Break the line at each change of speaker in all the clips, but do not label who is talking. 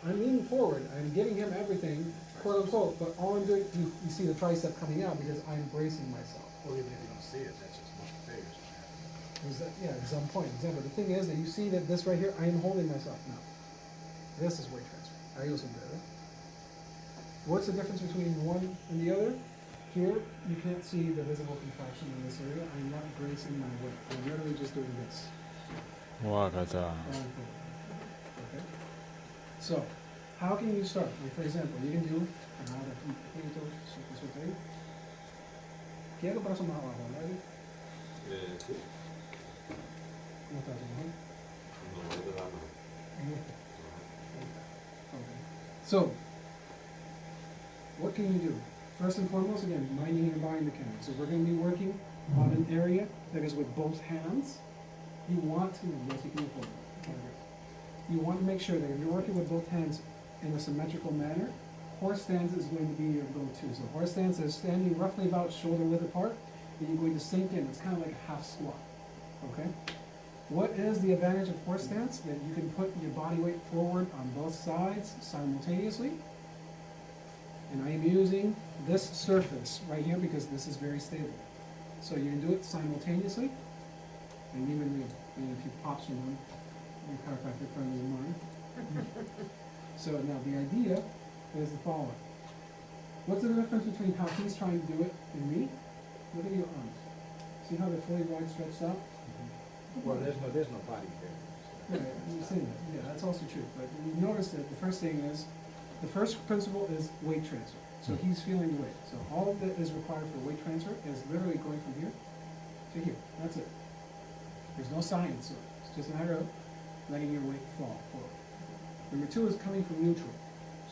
I'm leaning forward, I'm giving him everything, quote unquote, but all I'm doing, you see the tricep coming out because I'm bracing myself.
Well, even if you don't see it, that's just muscle failure.
Yeah, it's on point. Example. The thing is that you see that this right here, I am holding myself now. This is weight transfer. Ahí lo siento, ¿verdad? What's the difference between one and the other? Here, you can't see the visible contraction in this area. I'm not bracing my weight. I'm literally just doing this.
와, 가자.
Okay? So, how can you start? Like for example, you can do nada aquí, poquito, suelta ahí. Quiero el brazo más abajo, ¿verdad?
Sí.
¿Cómo estás, mejor?
No, ahí te da mano.
Okay. So, what can you do? First and foremost, again, minding your body mechanics. So we're going to be working on an area that is with both hands. You want to, you want to make sure that if you're working with both hands in a symmetrical manner, horse stance is going to be your go-to. So horse stance is standing roughly about shoulder width apart, and you're going to sink in. It's kind of like a half squat, okay? What is the advantage of horse stance? That you can put your body weight forward on both sides simultaneously. And I am using this surface right here because this is very stable. So you can do it simultaneously. And even if you pop someone, your chiropractic friend is mine. So now the idea is the following. What's the difference between how he's trying to do it and me? Look at your arms. See how they're fully wide stretched out?
Well, there's no body there.
Yeah, you've seen that. Yeah, that's also true. But you notice that the first thing is, the first principle is weight transfer. So he's feeling the weight. So all that is required for weight transfer is literally going from here to here. That's it. There's no science to it. It's just a matter of letting your weight fall forward. Number two is coming from neutral.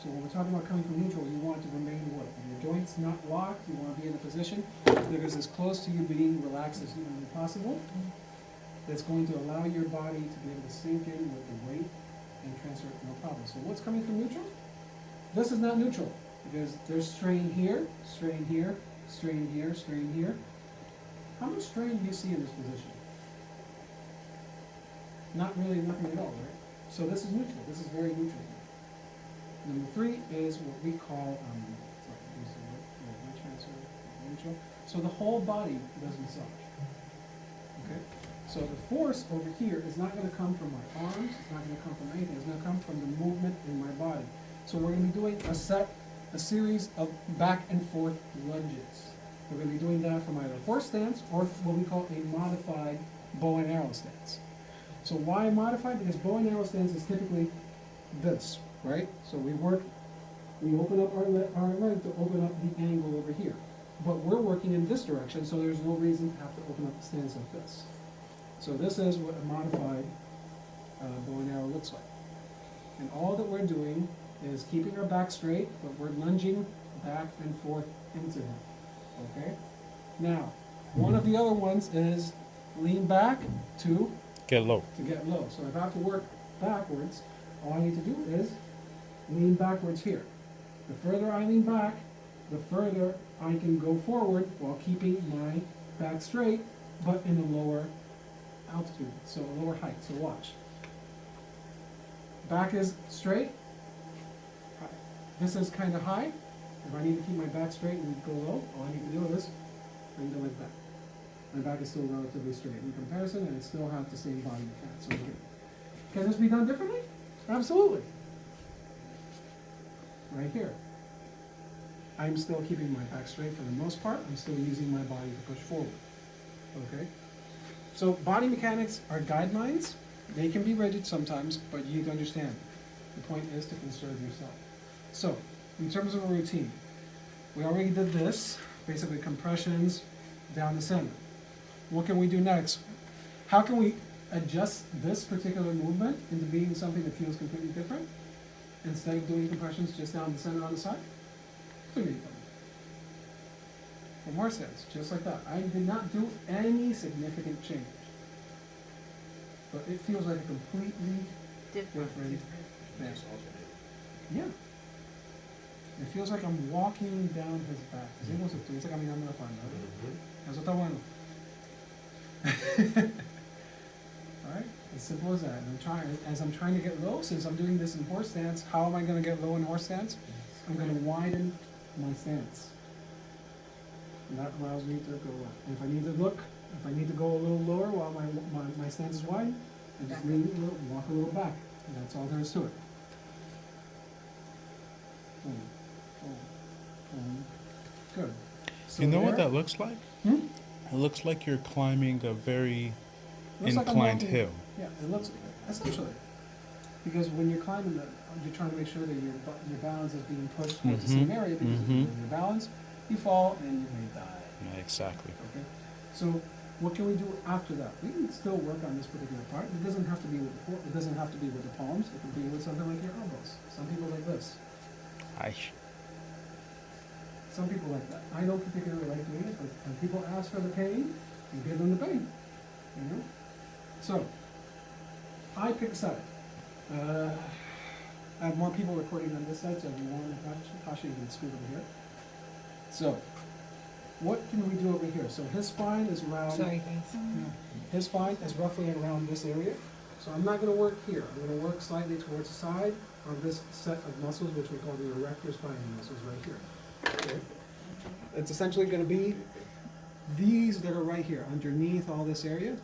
So when we're talking about coming from neutral, you want to remain what? If your joints not locked, you want to be in a position that is as close to you being relaxed as humanly possible. That's going to allow your body to be able to sink in with the weight and transfer it no problem. So what's coming from neutral? This is not neutral because there's strain here, strain here, strain here, strain here. How much strain do you see in this position? Not really nothing at all, right? So this is neutral. This is very neutral. Number three is what we call weight transfer, neutral. So the whole body does massage. Okay? So the force over here is not going to come from my arms, it's not going to come from anything, it's going to come from the movement in my body. So we're going to be doing a series of back and forth lunges. We're going to be doing that from either horse stance or what we call a modified bow and arrow stance. So why modified? Because bow and arrow stance is typically this, right? So we open up our leg to open up the angle over here. But we're working in this direction, so there's no reason to have to open up the stance like this. So this is what a modified bow and arrow looks like. And all that we're doing is keeping our back straight, but we're lunging back and forth into him. Okay? Now, one of the other ones is lean back to
Get low.
get low. So if I have to work backwards, all I need to do is lean backwards here. The further I lean back, the further I can go forward while keeping my back straight, but in a lower altitude, so a lower height. So watch. Back is straight. This is kind of high. If I need to keep my back straight and go low, all I need to do is bring the leg back. My back is still relatively straight in comparison, and it still has the same body mechanics. So good. Can this be done differently? Absolutely. Right here. I'm still keeping my back straight for the most part. I'm still using my body to push forward. Okay? So body mechanics are guidelines. They can be rigid sometimes, but you need to understand. The point is to conserve yourself. So, in terms of a routine, we already did this, basically compressions down the center. What can we do next? How can we adjust this particular movement into being something that feels completely different? Instead of doing compressions just down the center on the side? Pretty easy. For more sense, just like that. I did not do any significant change. But it feels like a completely different thing. Yeah. It feels like I'm walking down his back. Así como si estuviese caminando la espalda. Eso está bueno. Alright? as simple as that. And as I'm trying to get low, since I'm doing this in horse stance, how am I gonna get low in horse stance? I'm gonna widen my stance. And that allows me to go up. And if I need to look, if I need to go a little lower while my stance is wide, I just lean a little, walk a little back. And that's all there is to it. Boom, boom, boom. Good. So
You know what
there-
that looks like?
Hmm?
It looks like you're climbing a very
Looks like I'm
inclined
walking-
hill.
Yeah, it looks, essentially. Because when you're climbing you're trying to make sure that your balance is being pushed towards the same area, because if you lose your balance, you fall and you may die.
Yeah, exactly.
Okay? So, what can we do after that? We can still work on this particular part. It doesn't have to be with it doesn't have to be with the palms, it can be with something like your elbows. Some people like this. Some people like that. I don't particularly like doing it, but when people ask for the pain, you give them the pain. You know? So, I pick a side. I have more people recording on this side, so if you want to, Tasha, you can scoot over here. So, what can we do over here? So his spine is around.
Sorry, guys.
His spine is roughly around this area. So I'm not going to work here. I'm going to work slightly towards the side of this set of muscles, which we call the erector spine muscles right here. Okay? It's essentially going to be these that are right here, underneath all this area.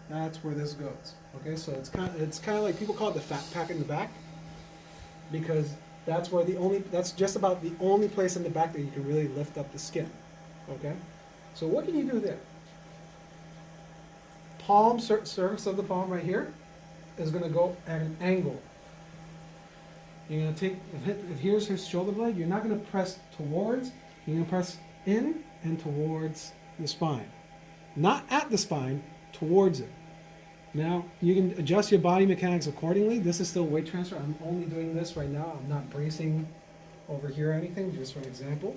That's where this goes. Okay, so it's kind of like people call it the fat pack in the back, because that's where that's just about the only place in the back that you can really lift up the skin. Okay, so what can you do there? Palm, surface of the palm right here is going to go at an angle. You're going to take, if here's his shoulder blade, you're not going to press towards, you're going to press in and towards the spine. Not at the spine, towards it. Now, you can adjust your body mechanics accordingly. This is still weight transfer. I'm only doing this right now. I'm not bracing over here or anything, just for an example.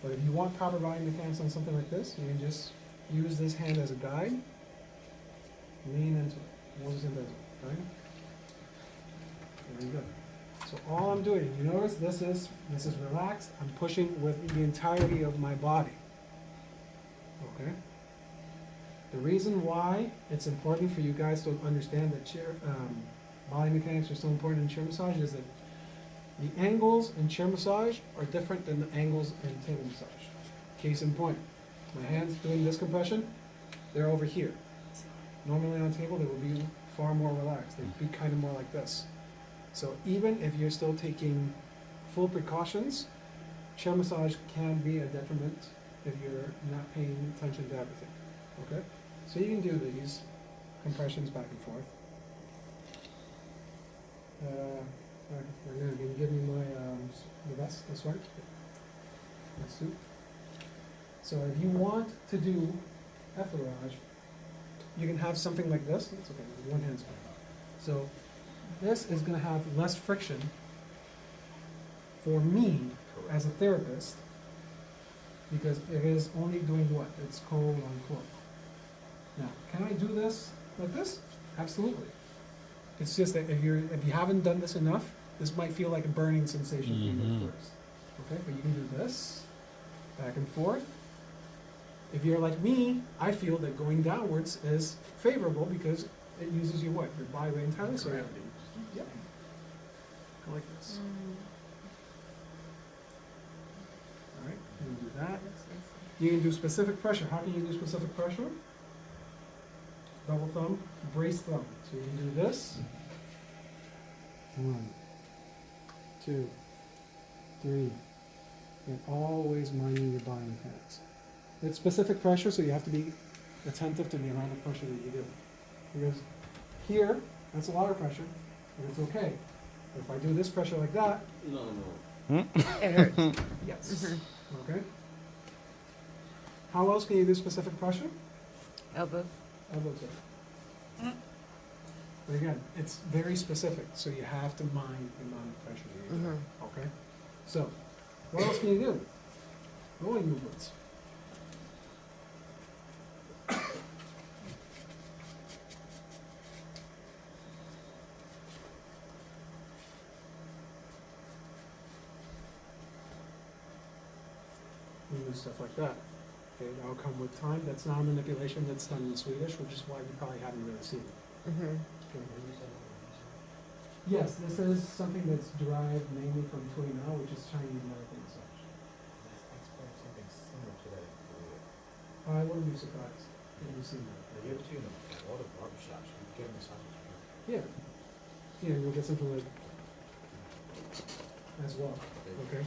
But if you want proper body mechanics on something like this, you can just use this hand as a guide. Lean into it. Moses into it, right? There you go. So all I'm doing, you notice this is relaxed. I'm pushing with the entirety of my body. Okay? The reason why it's important for you guys to understand that body mechanics are so important in chair massage is that the angles in chair massage are different than the angles in table massage. Case in point, my hands doing this compression, they're over here. Normally on table they would be far more relaxed. They'd be kind of more like this. So even if you're still taking full precautions, chair massage can be a detriment if you're not paying attention to everything. Okay? So you can do these compressions back and forth. Can you give me my the vest, the sweater, the suit? So if you want to do effleurage, you can have something like this. It's okay, one hand's fine. So this is going to have less friction for me as a therapist, because it is only doing what? It's cold on cold. Now, can I do this like this? Absolutely. It's just that if you haven't done this enough, this might feel like a burning sensation for you at first. Okay, but you can do this, back and forth. If you're like me, I feel that going downwards is favorable because it uses your what? Your body weight entirely. So yep. Go like this. All right, you can do that. You can do specific pressure. How can you do specific pressure? Double thumb, brace thumb. So you can do this. 1, 2, 3. And always minding your body mechanics. It's specific pressure, so you have to be attentive to the amount of pressure that you do. Because here, that's a lot of pressure, and it's okay. But if I do this pressure like that,
No.
It hurts.
yes. Okay? How else can you do specific pressure?
Elbow.
Elbow tip. But again, it's very specific, so you have to mind the amount of pressure that you do. Okay? So, what else can you do? Rolling movements. You do stuff like that. Okay, that'll come with time. That's not a manipulation that's done in Swedish, which is why you probably haven't really seen it.
Mhm.
Yes, this is something that's derived mainly from Tui now, which is Chinese American massage.
Something similar to that.
I wouldn't be surprised if you've seen that.
You ever seen them? All the barbershops, you get massages.
Yeah. Yeah, you'll get something like as well, okay?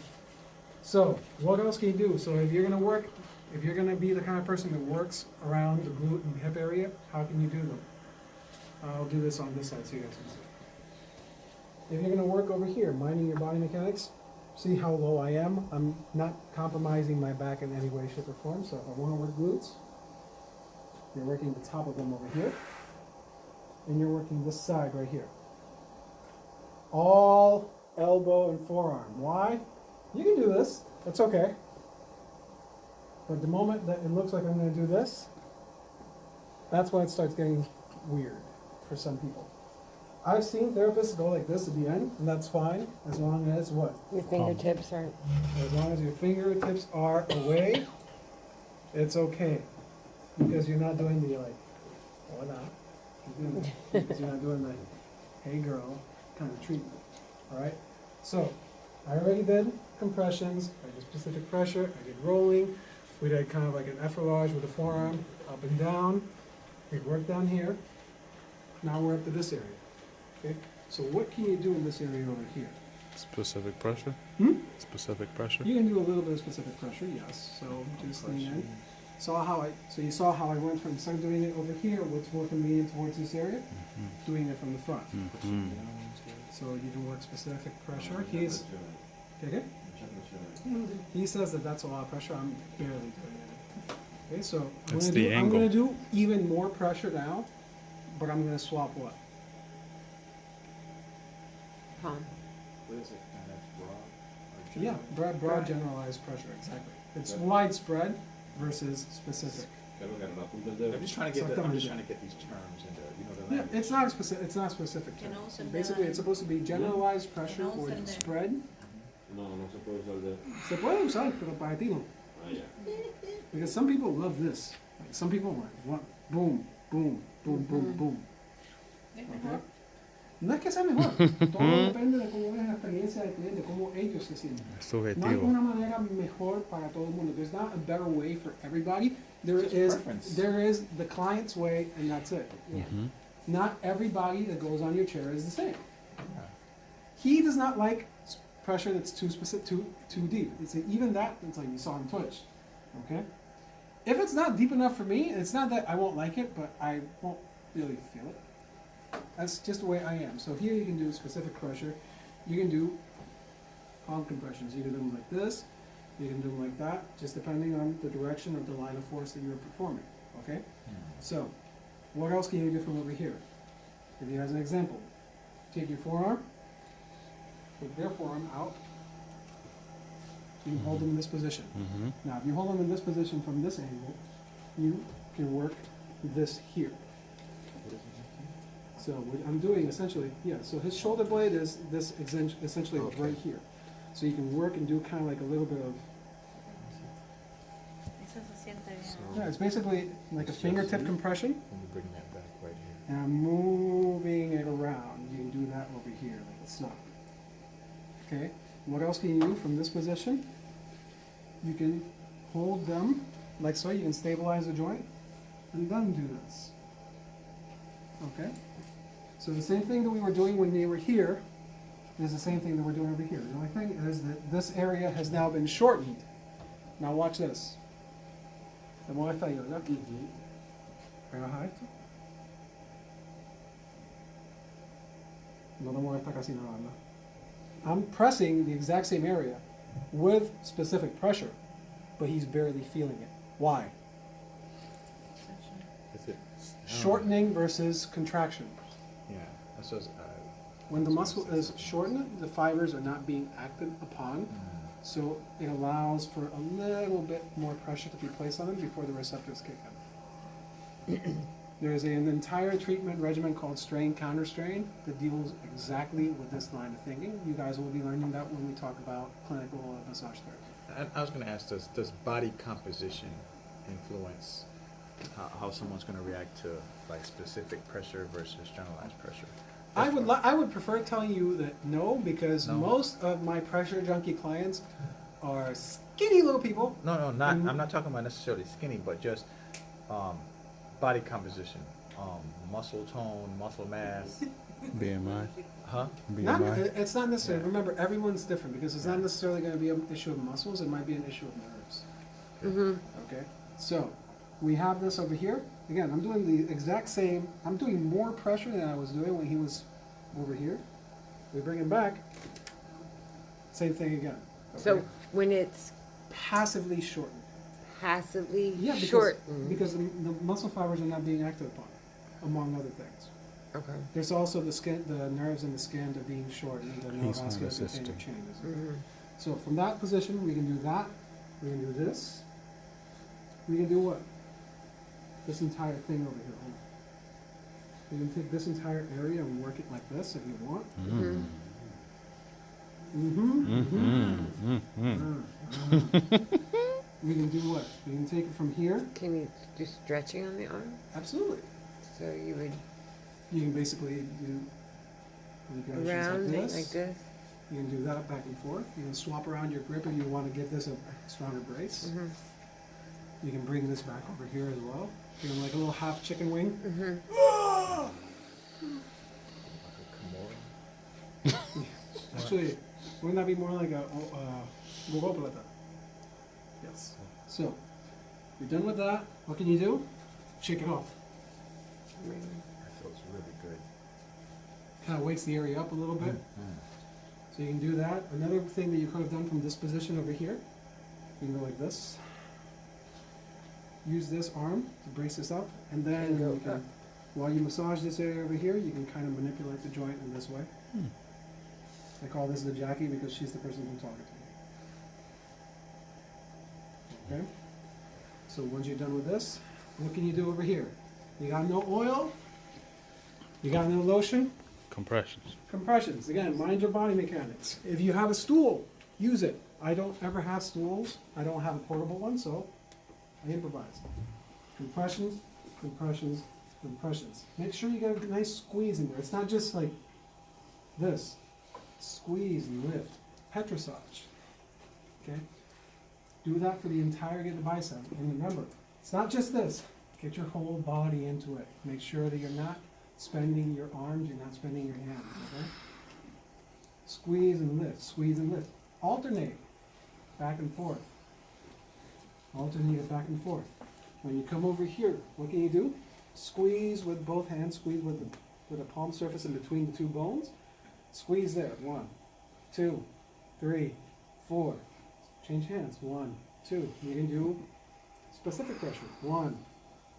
So, what else can you do? So if you're gonna work, if you're gonna be the kind of person that works around the glute and hip area, how can you do them? I'll do this on this side so you guys can see. If you're gonna work over here, minding your body mechanics, see how low I am? I'm not compromising my back in any way, shape, or form, so if I wanna work glutes, you're working the top of them over here, and you're working this side right here. All elbow and forearm. Why? You can do this, that's okay. But the moment that it looks like I'm gonna do this, that's when it starts getting weird for some people. I've seen therapists go like this at the end, and that's fine, as long as what?
Your fingertips aren't.
As long as your fingertips are away, it's okay. Because you're not doing the like, or not. Because you're not doing the, hey girl, kind of treatment. Alright? So, I already did compressions, I did specific pressure, I did rolling, we did kind of like an effleurage with the forearm, up and down. We worked down here. Now we're up to this area. Okay? So what can you do in this area over here?
Specific pressure?
Hmm?
Specific pressure?
You can do a little bit of specific pressure, yes. So just lean in. So you saw how I went from instead of doing it over here, what's working me in towards this area, doing it from the front.
Mm-hmm.
So you can work specific pressure. Okay? He says that that's a lot of pressure. I'm barely doing it. Okay, so
That's the
I'm gonna
angle.
do even more pressure now, but I'm gonna swap what?
Palm.
What is it, kind of broad?
Yeah, broad generalized pressure, exactly. It's widespread versus specific.
I'm just trying to get these terms into, the
Yeah,
language.
it's not a specific
Que
term.
no usen
Basically,
de-
it's supposed to be generalized pressure
no
or
usen de-
spread.
No, no se puede usar de.
Se puede usar, pero para ti no.
Ah, ya.
Because some people love this. Like some people want boom, boom, boom, boom, boom.
Es
Okay?
mejor.
No es que sea mejor, todo depende de cómo es la experiencia del cliente, cómo ellos se sienten. No hay
Subjetivo.
una manera mejor para todo el mundo. There's not a better way for everybody. There
It's just
is
preference.
there is the client's way, and that's it.
Mhm.
Not everybody that goes on your chair is the same. He does not like pressure that's too specific, too deep. It's even that. It's like you saw him twitch. Okay. If it's not deep enough for me, it's not that I won't like it, but I won't really feel it. That's just the way I am. So here you can do specific pressure. You can do palm compressions. You can do them like this. You can do them like that, just depending on the direction of the line of force that you're performing. Okay? So, what else can you do from over here? Give you as an example. Take your forearm, put their forearm out. You can hold them in this position.
Mhm.
Now, if you hold them in this position from this angle, you can work this here. So what I'm doing essentially, yeah, so his shoulder blade is this essentially right here. So you can work and do kind of like a little bit of,
Eso se siente bien.
yeah, it's basically like a fingertip compression,
Let me bring that back right here.
and I'm moving it around. You can do that over here, like it's not. Okay, what else can you do from this position? You can hold them like so, you can stabilize the joint, and then do this. Okay? So the same thing that we were doing when they were here is the same thing that we're doing over here. The only thing is that this area has now been shortened. Now watch this. Te mueves ahí, ¿verdad? Rebaja esto. No te mueves casi nada, ¿verdad? I'm pressing the exact same area with specific pressure, but he's barely feeling it. Why?
Is it?
Shortening versus contraction.
Yeah, that's what,
When the muscle is shortened, the fibers are not being acted upon, so it allows for a little bit more pressure to be placed on them before the receptors kick in. There is an entire treatment regimen called strain counter strain that deals exactly with this line of thinking. You guys will be learning that when we talk about clinical massage therapy.
I was going to ask, does body composition influence how someone's gonna react to like specific pressure versus generalized pressure.
I would prefer telling you that no, because
No?
most of my pressure junkie clients are skinny little people.
No, not.
Mhm.
I'm not talking about necessarily skinny, but just body composition, muscle tone, muscle mass.
BMI.
Huh?
Not,
BMI.
it's not necessarily.
Yeah.
Remember, everyone's different because it's not necessarily going to be an issue of muscles. It might be an issue of nerves.
Mm-hmm.
Okay, so we have this over here. Again, I'm doing the exact same. I'm doing more pressure than I was doing when he was over here. We bring him back. Same thing again.
So
okay?
when it's
Passively shortened.
passively
Yeah,
shortened.
because the muscle fibers are not being acted upon, among other things.
Okay.
There's also the skin, the nerves in the skin are being shortened, the
He's not
neurovascular container
assisting.
changes.
Mm-hmm.
So from that position, we can do that. We can do this. We can do what? This entire thing over here. Hold on. We can take this entire area and work it like this if you want.
Mm-hmm.
We can do what? We can take it from here.
Can you do stretching on the arm?
Absolutely.
So you would
You can basically do manipulations
around
like
it
this.
like this?
You can do that back and forth. You can swap around your grip if you want to give this a stronger brace.
Mm-hmm.
You can bring this back over here as well. You know, like a little half chicken wing.
Mm-hmm.
Actually, wouldn't that be more like a gogoplata? Yes. So, you're done with that. What can you do? Shake it off.
That feels really good.
Kind of wakes the area up a little bit. So you can do that. Another thing that you could have done from this position over here, you can go like this. Use this arm to brace this up, and then
And go
you can,
up.
while you massage this area over here, you can kind of manipulate the joint in this way. I call this the Jackie because she's the person who's talking to me. Okay? So once you're done with this, what can you do over here? You got no oil, you got no lotion,
Compressions.
compressions. Again, mind your body mechanics. If you have a stool, use it. I don't ever have stools. I don't have a portable one, so I improvise. Compressions, compressions, compressions. Make sure you get a nice squeeze in there. It's not just like this. Squeeze and lift. Petrissage. Okay? Do that for the entirety of the bicep. And remember, it's not just this. Get your whole body into it. Make sure that you're not spending your arms, you're not spending your hands. Okay? Squeeze and lift, squeeze and lift. Alternate. Back and forth. Alternate it back and forth. When you come over here, what can you do? Squeeze with both hands, squeeze with the palm surface in between the two bones. Squeeze there. 1, 2, 3, 4. Change hands. 1, 2. You can do specific pressure. 1,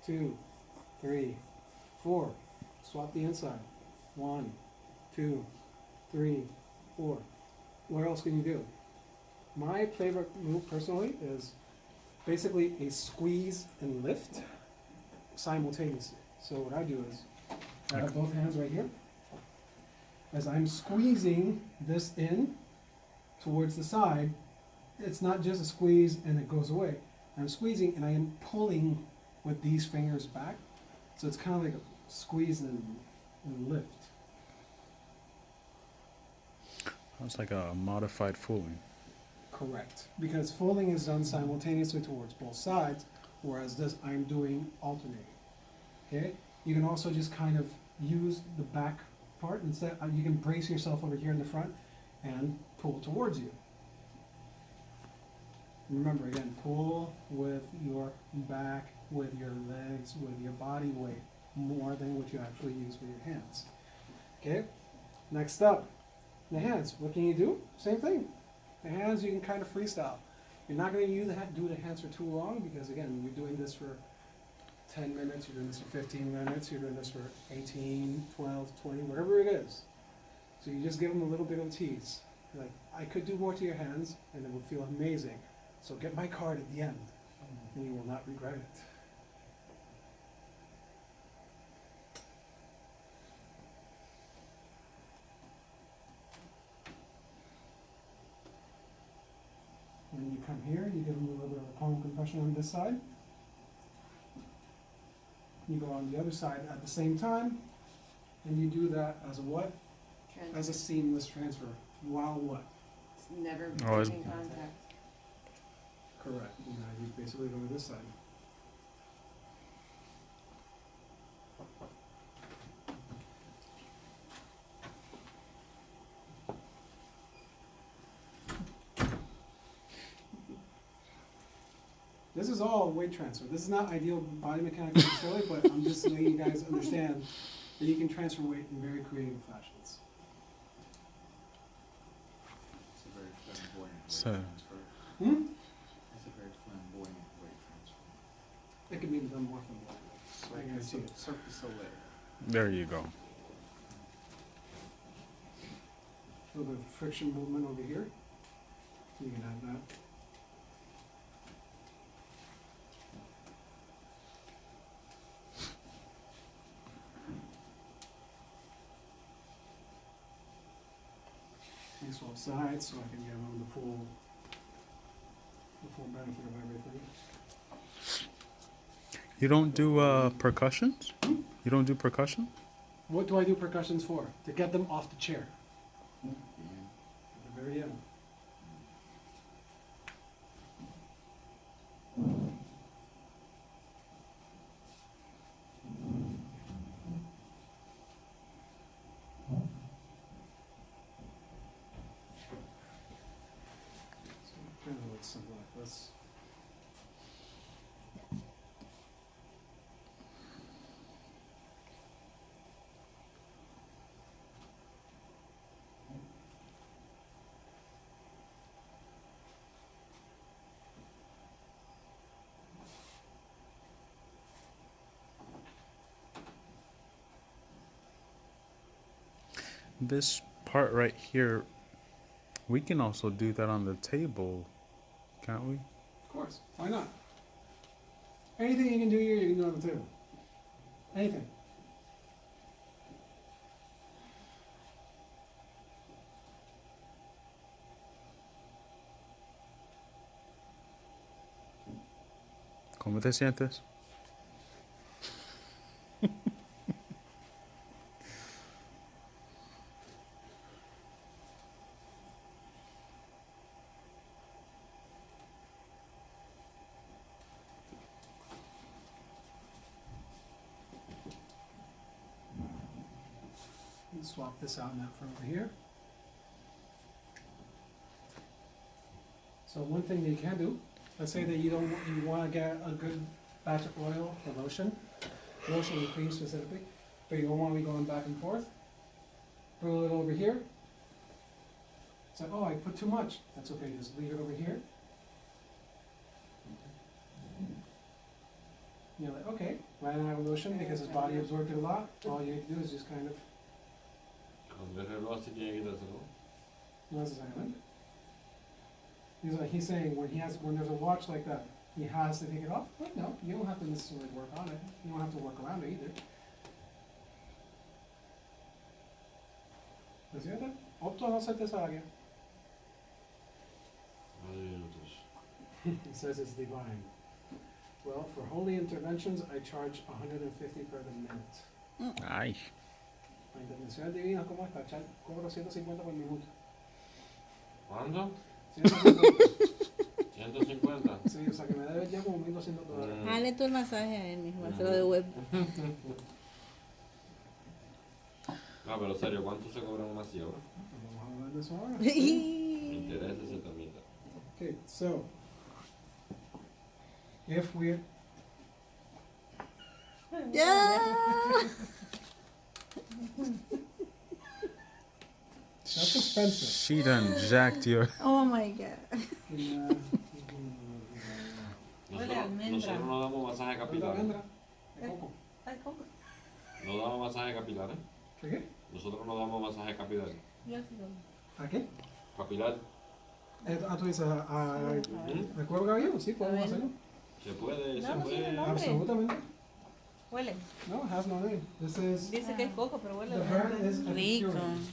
2, 3, 4. Swap the inside. 1, 2, 3, 4. What else can you do? My favorite move personally is basically a squeeze and lift simultaneously. So what I do is I have both hands right here. As I'm squeezing this in towards the side, it's not just a squeeze and it goes away. I'm squeezing and I am pulling with these fingers back. So it's kind of like a squeeze and lift.
That's like a modified fooling.
Correct. Because folding is done simultaneously towards both sides, whereas this I'm doing alternating. Okay? You can also just kind of use the back part instead. You can brace yourself over here in the front and pull towards you. Remember again, pull with your back, with your legs, with your body weight, more than what you actually use with your hands. Okay? Next up, the hands. What can you do? Same thing. The hands you can kind of freestyle. You're not going to do the hands for too long because again, you're doing this for 10 minutes, you're doing this for 15 minutes, you're doing this for 18, 12, 20, whatever it is. So you just give them a little bit of a tease. You're like, I could do more to your hands and it would feel amazing. So get my card at the end and you will not regret it. When you come here, you give them a little bit of a palm compression on this side. you go on the other side at the same time, and you do that as a what? As a seamless transfer. While what?
It's never
Oh, it's-
breaking contact.
Correct. Now you basically go to this side. This is all weight transfer. This is not ideal body mechanics necessarily, but I'm just letting you guys understand that you can transfer weight in very creative fashions.
It's a very flamboyant
So-
transfer.
Hmm?
It's a very flamboyant weight transfer.
It can be done more from one. I guarantee it.
Cirque du Soleil.
There you go.
A little bit of friction movement over here. You can have that. These both sides so I can give them the full benefit of everything.
You don't do percussions? You don't do percussion?
What do I do percussions for? To get them off the chair.
Yeah.
At the very end. So kind of looks something like this.
This part right here, we can also do that on the table, can't we?
Of course, why not? Anything you can do here, you can do on the table. Anything.
¿Cómo te sientes?
Let's swap this out now for over here. So one thing that you can do, let's say that you don't, you wanna get a good batch of oil or lotion and cream specifically, but you don't wanna be going back and forth. Put a little over here. It's like, oh, I put too much. That's okay, just leave it over here. You're like, okay, ran out of lotion because his body absorbed it a lot. All you need to do is just kind of,
Cuando el reloj así tiene que quitárselo.
no necesarily. He's saying when there's a watch like that, he has to take it off. Like, no, you don't have to necessarily work on it. You don't have to work around it either. ¿Es cierto? Opto no se te salga.
Madre de nosotros.
It says it's divine. Well, for holy interventions, I charge 150 per the minute.
Ay.
La intervención divina, ¿cómo está? Cobro 150 por minuto.
¿Cuánto?
150.
150.
Sí, o sea que me debes ya como $1,200.
Dale tú el masaje a él mismo, se lo devuelve.
No, pero serio, ¿cuánto se cobra una masilla ahora?
Vamos a hablar de eso ahora.
Me interesa ese tamita.
Okay, so if we're
Ya.
that's expensive.
She done jacked your.
Oh my god.
Nosotros no damos masaje capilar.
De coco.
Ay, ¿cómo?
No damos masaje capilar, ¿eh?
¿Qué?
Nosotros no damos masaje capilar.
Yo sí lo.
¿A qué?
Capilar.
Tú dices,
¿Mm?
¿me cuero cabello? Sí, podemos hacerlo.
Se puede,
No,
se
no tiene
puede.
nombre.
Absolutamente.
Huele.
No, it has no name. This is,
Dice que es coco, pero huele.
the brand is
rico.
Epicurean.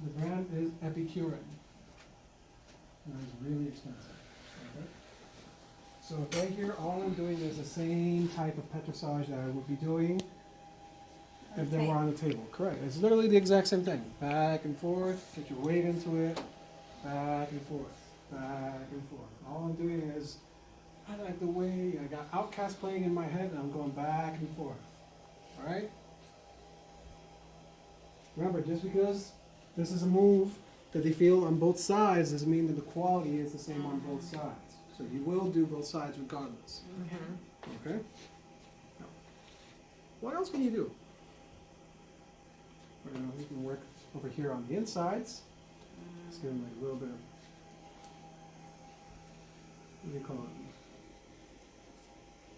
The brand is Epicurean. And it's really expensive. Okay? So right here, all I'm doing is the same type of petrissage that I would be doing if they were on the table. Correct. It's literally the exact same thing. Back and forth, get your weight into it, back and forth, back and forth. All I'm doing is, I like the way I got Outcast playing in my head and I'm going back and forth. Alright? Remember, just because this is a move that they feel on both sides doesn't mean that the quality is the same on both sides. So you will do both sides regardless.
Mm-hmm.
Okay? Now, what else can you do? We can work over here on the insides. Let's give them like a little bit of, what do you call it?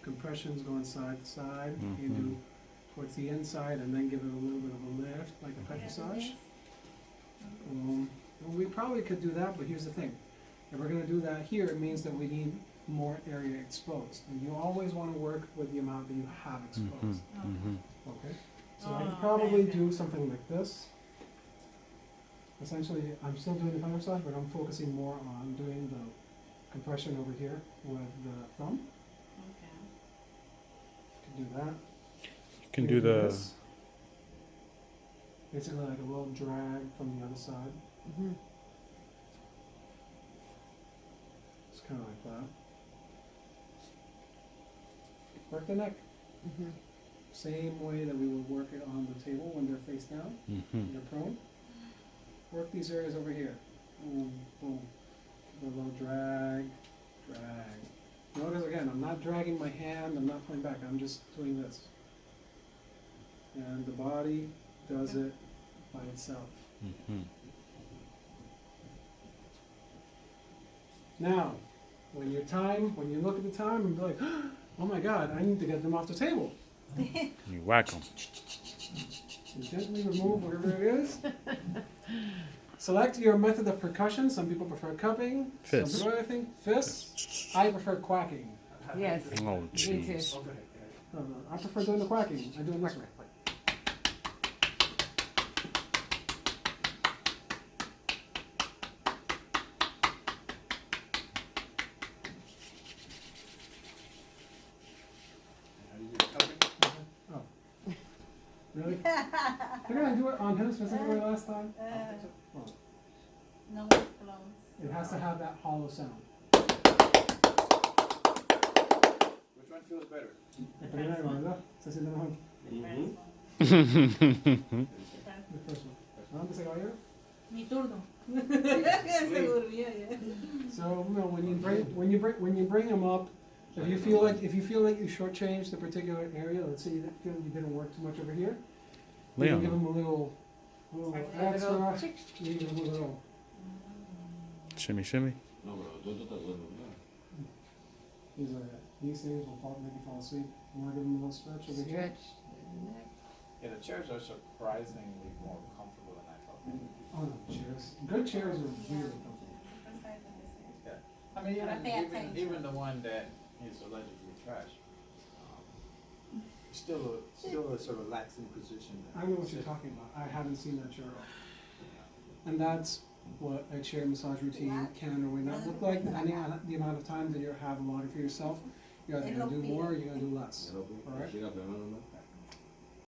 Compressions going side to side. You do towards the inside and then give it a little bit of a lift, like a petrissage. Well, we probably could do that, but here's the thing. If we're going to do that here, it means that we need more area exposed. And you always want to work with the amount that you have exposed. Okay? So I could probably do something like this. Essentially, I'm still doing the petrissage, but I'm focusing more on doing the compression over here with the thumb. Could do that.
You can do the.
This. Basically like a little drag from the other side.
Mm-hmm.
It's kind of like that. Work the neck.
Mm-hmm.
Same way that we would work it on the table when they're face down, when they're prone. Work these areas over here. Boom, boom. A little drag, drag. Notice again, I'm not dragging my hand, I'm not pulling back, I'm just doing this. And the body does it by itself. Now, when you look at the time and be like, oh my God, I need to get them off the table.
You whack them.
You gently remove whatever it is. Select your method of percussion. Some people prefer cupping.
Fist.
Some people, I think, fists. I prefer quacking.
Yes.
Oh,
Me too.
jeez.
No, I prefer doing the quacking. I do it this way. Oh. Really? Didn't I do it on him specifically last time? Oh.
No more clones.
It has to have that hollow sound.
Which one feels better?
Primero, ¿verdad? Se siente mejor. The first one. ¿No? Antes de caballero?
Mi turno. Se durmió ya.
So when you bring them up, if you feel like you shortchanged the particular area, let's say you feel you didn't work too much over here, you can give
Leon.
them a little extra. You give them a little.
Shimmy, shimmy.
No, pero tú estás bueno, ¿verdad?
These like that. These things will make you fall asleep. You want to give them a little stretch over here.
Stretch the neck.
Yeah, the chairs are surprisingly more comfortable than I thought.
Oh no, chairs. Good chairs are really comfortable.
I mean,
Ahora pay attention.
even the one that is allegedly trash, still a sort of relaxing position.
I know what you're talking about. I haven't seen that chair at all. And that's what a chair massage routine can or may not look like, depending on the amount of time that you have allotted for yourself. You're either going to do more or you're going to do less. Alright?
Llega primero, ¿no?